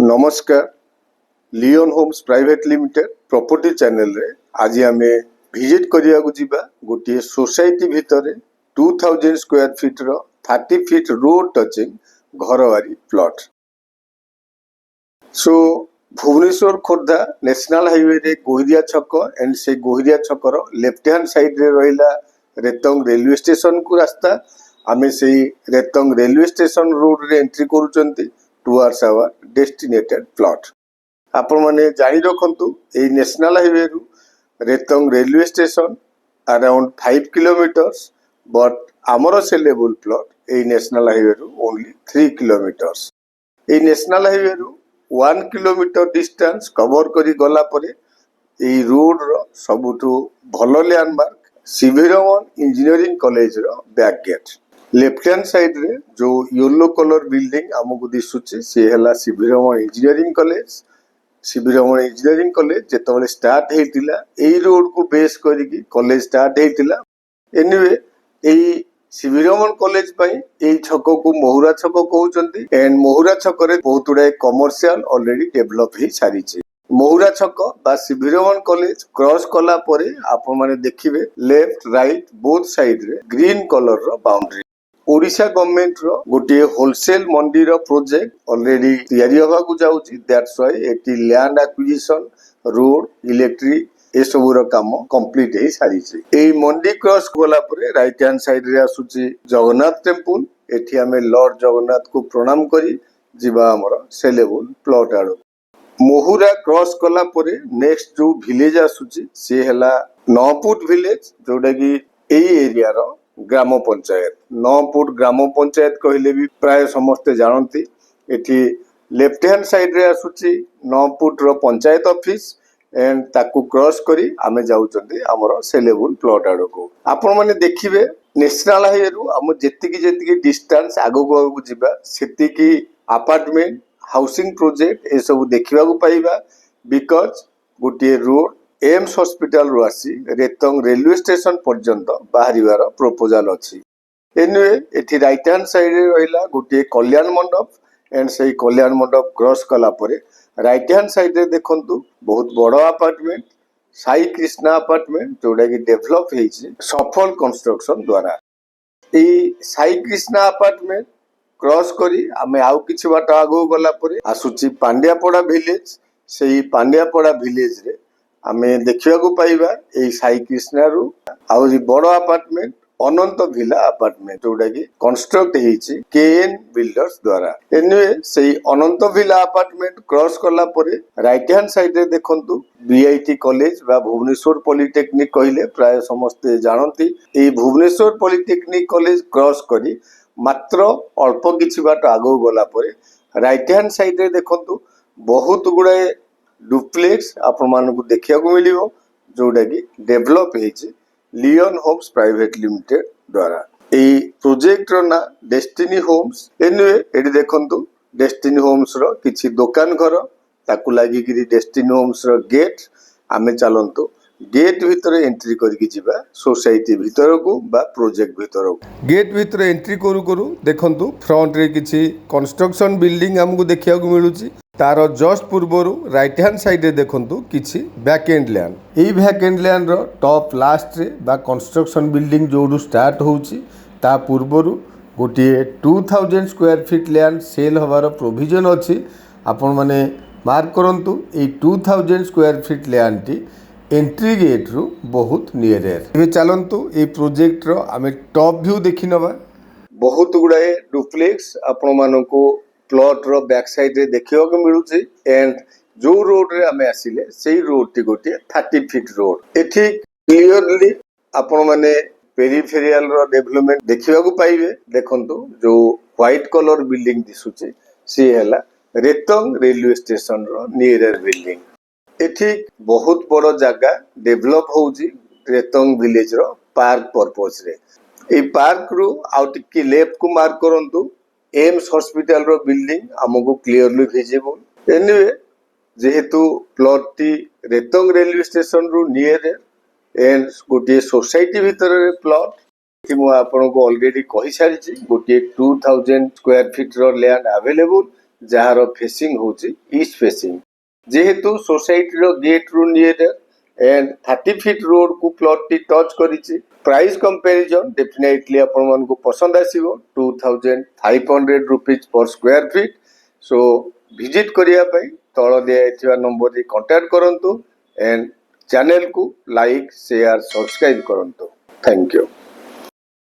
नमस्कार Leon Holmes private limited property channel रे आज आमे विजिट करिया को जीवा गोटे सोसाइटी भितर 2000 स्क्वायर फीट रो 30 फीट रोड टचिंग घरवारी plot. So Bhubaneswar Khordha national highway रे गोहिरिया छक एंड से गोहिरिया छकर लेफ्ट हैंड साइड रे रहिला रेतंग रेलवे स्टेशन को रास्ता। आमे से रेतंग रेलवे स्टेशन रोड रे एंट्री करूचंती टुवर्ड्स आवर डेस्टिनेटेड प्लॉट। आपण माने जानि रखंतु ए नेशनल हाईवे रु Retang railway station around 5 kilometres but आमर सेलेबल प्लॉट ए नेशनल हाईवे रु ओनली 3 किलोमीटर्स। ए नेशनल हाईवे रु 1 किलोमीटर डिस्टेंस कवर करी गला परे ए रोड रो सबुठु भलो लैंडमार्क सिभिरमन इंजीनियरिंग कॉलेज रो back gate. Left hand side रे जो येलो कलर बिल्डिंग आमको दिसुची से हला सिभिरमन engineering college. सिभिरमन engineering college जेतबले start हेतिला एई रोड को बेस करिकी कॉलेज स्टार्ट हेतिला। एनीवे एई सिभिरमन कॉलेज पई एई छक को मोहुरा छक कहउचंती एंड मोहुरा छक रे बहुत उडा कमर्शियल ऑलरेडी डेवलप हे सारीची। मोहुरा छक बा सिभिरमन कॉलेज क्रॉस कला परे आपण माने देखिबे लेफ्ट राइट बोथ साइड रे ग्रीन कलर रो बाउंड्री। ओडिशा गवर्नमेंट रो गोटे होलसेल मंडी रो प्रोजेक्ट ऑलरेडी तैयारी होगा को जाउची। That's why eighty land acquisition road electric ए सब रो काम कंप्लीट हे सारीची। ए मंडी क्रॉस कोला परे राइट हैंड साइड रे आसुची जगन्नाथ टेंपल। एठी हमें लॉर्ड जगन्नाथ को प्रणाम करी जिबा हमर सेलेबल प्लॉट आडो। मोहुरा क्रॉस कला परे नेक्स्ट जो विलेज आसुची से हला नौपुट विलेज जोडा की एई एरिया रो ग्राम पंचायत। नौपुट ग्राम पंचायत कहले भी प्राय समस्ते जानती। एठी लेफ्ट हैंड साइड रे आसुची नौपुट रो पंचायत ऑफिस एंड ताकू क्रॉस करी आमे जाउचंती हमर सेलेबल प्लॉट आडो को। आपण माने देखिबे नेशनल हाईवे रु हम जेतिकी डिस्टेंस आगो को जिबा सेतिकी अपार्टमेंट हाउसिंग प्रोजेक्ट ए सब देखिबा को पाइबा। बिकॉज गोटे रोड एम्स हॉस्पिटल रु आसी रेतंग रेलवे स्टेशन पर्यंत बाहरिवार प्रपोजल अछि। एनीवे एठी राइट हैंड साइड रे रहिला गोटे कल्याण मंडप एंड सेही कल्याण मंडप क्रॉस कला परे राइट हैंड साइड रे देखंतु बहुत बड़ अपार्टमेंट साई कृष्णा अपार्टमेंट जोडा की डेवलप हेछि सफल कंस्ट्रक्शन द्वारा। ए साई कृष्णा अपार्टमेंट क्रॉस करी आमे आउ किछि बाट आगो गला परे आसुची पांड्यापड़ा विलेज। सेही पांड्यापड़ा विलेज रे आमे देखिबा को पाइबा ए साई कृष्णा रु आउरी बड़ अपार्टमेंट अनंत विला अपार्टमेंट जोडा की कंस्ट्रक्ट हेछि केएन बिल्डर्स द्वारा। एनीवे सेही अनंत विला अपार्टमेंट क्रॉस कला परे राइट हैंड साइड रे देखंतु बीआईटी कॉलेज बा भुवनेश्वर पॉलिटेक्निक कहले प्राय समस्त जानती। ए भुवनेश्वर पॉलिटेक्निक कॉलेज क्रॉस करी मात्र अल्प किछि बाट आगो गला परे राइट हैंड साइड रे देखंतु बहुत गुडे डुप्लेक्स आपण मानकु देखिया को मिलिबो जोडा की डेवलप हेछि लियोन होम्स प्राइवेट लिमिटेड द्वारा। ए प्रोजेक्ट रो ना डेस्टिनी होम्स। एनीवे एडी देखंतु डेस्टिनी होम्स रो किछि दुकान घर ताकू लागि कि डेस्टिनी होम्स रो गेट। आमे चलंतु गेट भीतर एंट्री करके जिबा सोसाइटी भीतर को बा प्रोजेक्ट भीतर को। गेट भीतर एंट्री करू करू देखंतु फ्रंट रे किछि कंस्ट्रक्शन बिल्डिंग हमकु देखिया को मिलुची। तारो जस्ट पूर्वरु राइट हैंड साइड रे देखंतु किछि बैक एंड लैंड। एई बैक एंड लैंड रो टॉप लास्ट रे बा कंस्ट्रक्शन बिल्डिंग जोडू स्टार्ट होउची ता पूर्वरु गोटे 2000 स्क्वायर फीट लैंड सेल होवार प्रोविजन अछि। आपण माने मार्क करंतु ए 2000 स्क्वायर फीट लैंड टी एंट्री गेट रु बहुत नियर है। चलंतु ए प्रोजेक्ट रो आमे टॉप व्यू देखि नबा। बहुत गुडाए डुप्लेक्स आपण मानको प्लॉट रो बैक साइड रे देखियो को मिलुची एंड जो रोड रे आमे आसिले सेही रोड टी गोटे 30 फीट रोड। एठी क्लियरली आपण माने पेरिफेरियल रो डेवलपमेंट देखिबा को पाइबे। देखंतु जो व्हाइट कलर बिल्डिंग दिसुची से हला रेतंग रेलवे स्टेशन रो नियर बिल्डिंग। एठी बहुत बड़ जगह डेवलप होउची रेतंग विलेज रो पार्क पर्पस रे। ए पार्क रु आउटिकी लेफ्ट को मार्क करंतु एम्स हॉस्पिटल रो बिल्डिंग हमको क्लियरली विजिबल। एनीवे जेहेतु प्लॉट टी रेतंग रेलवे स्टेशन रु नियर एंड गोटे सोसाइटी भीतर रे प्लॉट कि मु आपन को ऑलरेडी कहि सारिची गोटे 2000 स्क्वायर फीट रो लैंड अवेलेबल जार फेसिंग होची ईस्ट फेसिंग जेहेतु सोसाइटी रो गेट रू नियर एंड 30 फीट रोड को प्लॉट टी टच करिछि प्राइस कंपैरिजन डेफिनेटली आपण मन को पसंद आसीबो 2500 rupees per square feet so visit करिया पई तळ दिया नंबर रे कांटेक्ट करंतु एंड चैनल को लाइक शेयर सब्सक्राइब करंतु थैंक यू।